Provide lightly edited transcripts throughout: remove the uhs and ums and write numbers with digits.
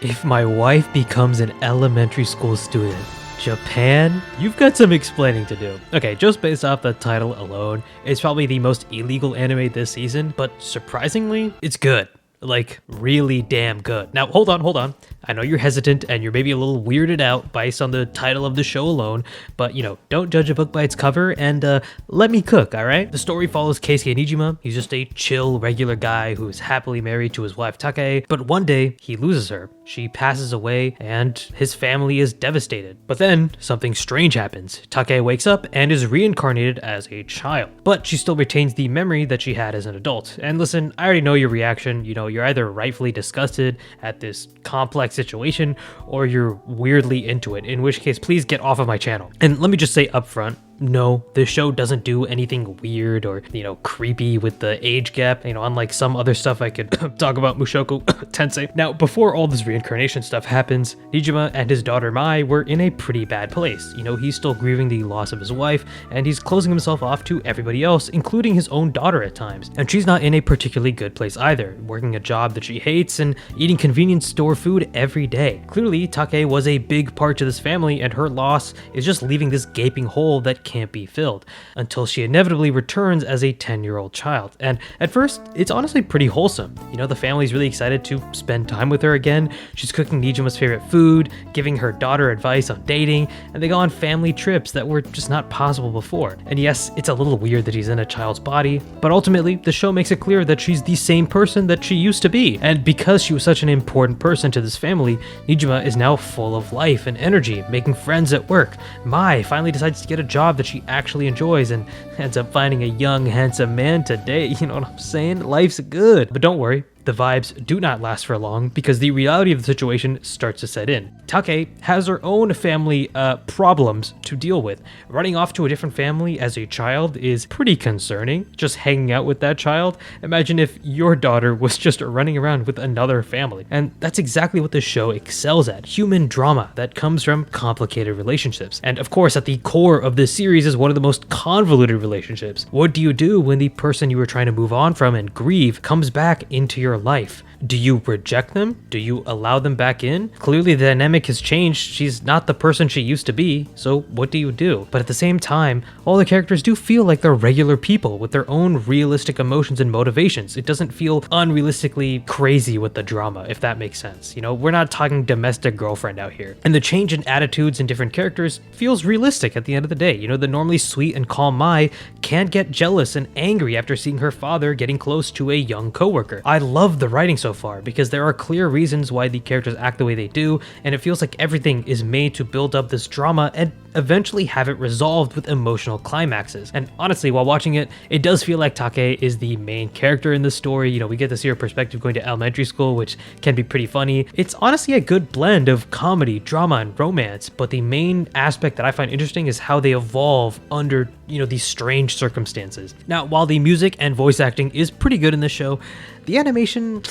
If my wife becomes an elementary school student, Japan? You've got some explaining to do. Okay, just based off the title alone, it's probably the most illegal anime this season, but surprisingly, it's good. Like, really damn good. Now, hold on. I know you're hesitant and you're maybe a little weirded out based on the title of the show alone, but don't judge a book by its cover and let me cook, alright? The story follows Keisuke Nijima. He's just a chill, regular guy who is happily married to his wife Take, but one day he loses her. She passes away and his family is devastated. But then something strange happens. Take wakes up and is reincarnated as a child, but she still retains the memory that she had as an adult. And listen, I already know your reaction. You're either rightfully disgusted at this complex situation or you're weirdly into it, in which case please get off of my channel. And let me just say up front, no, this show doesn't do anything weird or, creepy with the age gap, unlike some other stuff I could talk about, Mushoku Tensei. Now, before all this reincarnation stuff happens, Nijima and his daughter Mai were in a pretty bad place. He's still grieving the loss of his wife, and he's closing himself off to everybody else, including his own daughter at times. And she's not in a particularly good place either, working a job that she hates and eating convenience store food every day. Clearly, Take was a big part to this family, and her loss is just leaving this gaping hole that can't be filled, until she inevitably returns as a 10-year-old child. And at first, it's honestly pretty wholesome. The family's really excited to spend time with her again. She's cooking Nijima's favorite food, giving her daughter advice on dating, and they go on family trips that were just not possible before. And yes, it's a little weird that he's in a child's body, but ultimately, the show makes it clear that she's the same person that she used to be. And because she was such an important person to this family, Nijima is now full of life and energy, making friends at work. Mai finally decides to get a job that she actually enjoys and ends up finding a young, handsome man to date. You know what I'm saying? Life's good. But don't worry, the vibes do not last for long because the reality of the situation starts to set in. Take has her own family problems to deal with. Running off to a different family as a child is pretty concerning. Just hanging out with that child. Imagine if your daughter was just running around with another family. And that's exactly what this show excels at. Human drama that comes from complicated relationships. And of course, at the core of this series is one of the most convoluted relationships. What do you do when the person you were trying to move on from and grieve comes back into your life? Do you reject them? Do you allow them back in? Clearly the dynamic has changed. She's not the person she used to be, so what do you do? But at the same time, all the characters do feel like they're regular people with their own realistic emotions and motivations. It doesn't feel unrealistically crazy with the drama, if that makes sense. We're not talking domestic girlfriend out here. And the change in attitudes in different characters feels realistic at the end of the day. The normally sweet and calm Mai can get jealous and angry after seeing her father getting close to a young coworker. I love the writing so far because there are clear reasons why the characters act the way they do, and it feels like everything is made to build up this drama and eventually have it resolved with emotional climaxes. And honestly, while watching it, it does feel like Take is the main character in the story. We get to see her perspective going to elementary school, which can be pretty funny. It's honestly a good blend of comedy, drama, and romance, but the main aspect that I find interesting is how they evolve under these strange circumstances. Now, while the music and voice acting is pretty good in this show, the animation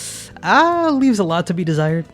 leaves a lot to be desired.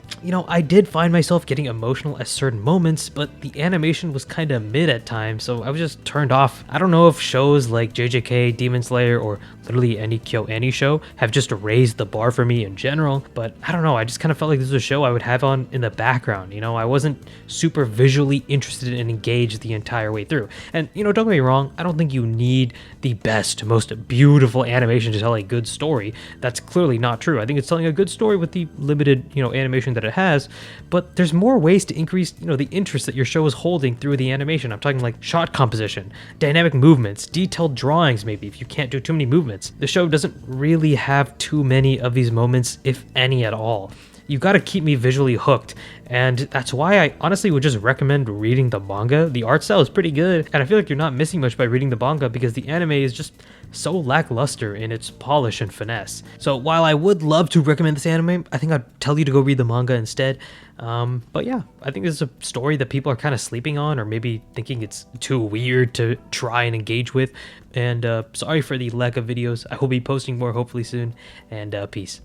I did find myself getting emotional at certain moments, but the animation was kind of mid at times, so I was just turned off. I don't know if shows like JJK, Demon Slayer, or literally any KyoAni show have just raised the bar for me in general, but I don't know, I just kind of felt like this was a show I would have on in the background. I wasn't super visually interested and engaged the entire way through. And don't get me wrong, I don't think you need the best, most beautiful animation to tell a good story. That's clearly not true. I think it's telling a good story with the limited, animation that it has, but there's more ways to increase, the interest that your show is holding through the animation. I'm talking like shot composition, dynamic movements, detailed drawings maybe if you can't do too many movements. The show doesn't really have too many of these moments, if any at all. You've got to keep me visually hooked, and that's why I honestly would just recommend reading the manga. The art style is pretty good, and I feel like you're not missing much by reading the manga because the anime is just so lackluster in its polish and finesse. So while I would love to recommend this anime, I think I'd tell you to go read the manga instead. But yeah, I think this is a story that people are kind of sleeping on, or maybe thinking it's too weird to try and engage with. And sorry for the lack of videos. I will be posting more hopefully soon, and peace.